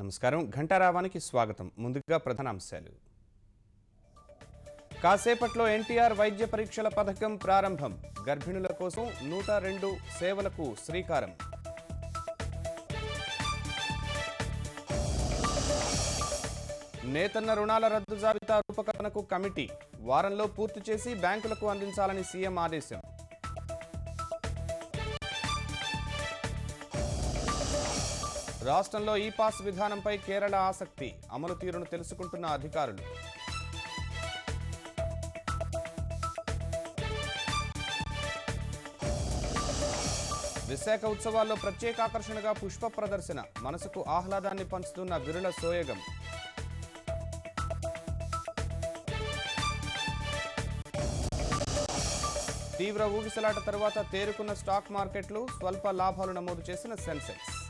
నమస్కారం. ఘంటారావానికి స్వాగతం. ముందుగా ప్రధానాంశాలు. కాసేపట్లో ఎన్టీఆర్ వైద్య పరీక్షల పథకం ప్రారంభం. గర్భిణుల కోసం 102 సేవలకు శ్రీకారం. నేతన్న రుణాల రద్దు జాబితా రూపకల్పనకు కమిటీ. వారంలో పూర్తి చేసి బ్యాంకులకు అందించాలని సీఎం ఆదేశం. రాష్ట్రంలో ఈ పాస్ విధానంపై కేరళ ఆసక్తి. అమలు తీరును తెలుసుకుంటున్న అధికారులు. విశాఖ ఉత్సవాల్లో ప్రత్యేక ఆకర్షణగా పుష్ప ప్రదర్శన. మనసుకు ఆహ్లాదాన్ని పంచుతున్న విరుల సోయగం. తీవ్ర ఊగిసలాట తర్వాత తేరుకున్న స్టాక్ మార్కెట్లు. స్వల్ప లాభాలు నమోదు చేసిన సెన్సెక్స్.